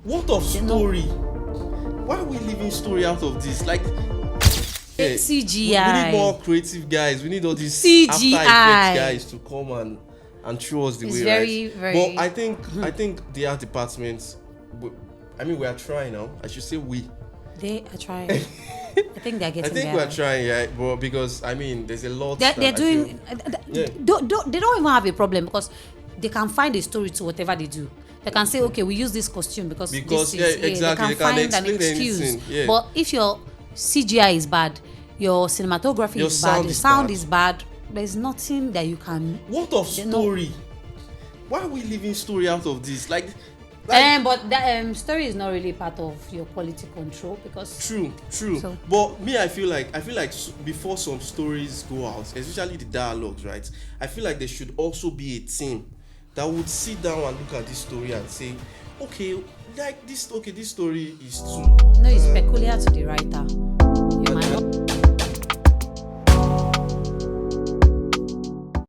What of story? Why are we leaving story out of this? Like, CGI. we need more creative guys. We need all these CGI. After Effects guys to come and show us the It's way, very, right? very. But I think the art departments. We are trying now. I should say we. They are trying. I think they're getting. I think better. we're trying, yeah. But because there's a lot. They're doing. Yeah. They don't even have a problem because they can find a story to whatever they do. They can say, okay, we use this costume because this is, exactly. They can find an excuse. Anything, yeah. But if your CGI is bad, your cinematography is bad, the sound is bad, there's nothing that you can. What of story? Why are we leaving story out of this? But that story is not really part of your quality control because. True. So, but me, I feel like before some stories go out, especially the dialogues, right? I feel like there should also be a team that would sit down and look at this story and say, okay, this story is too. No, it's peculiar to the writer.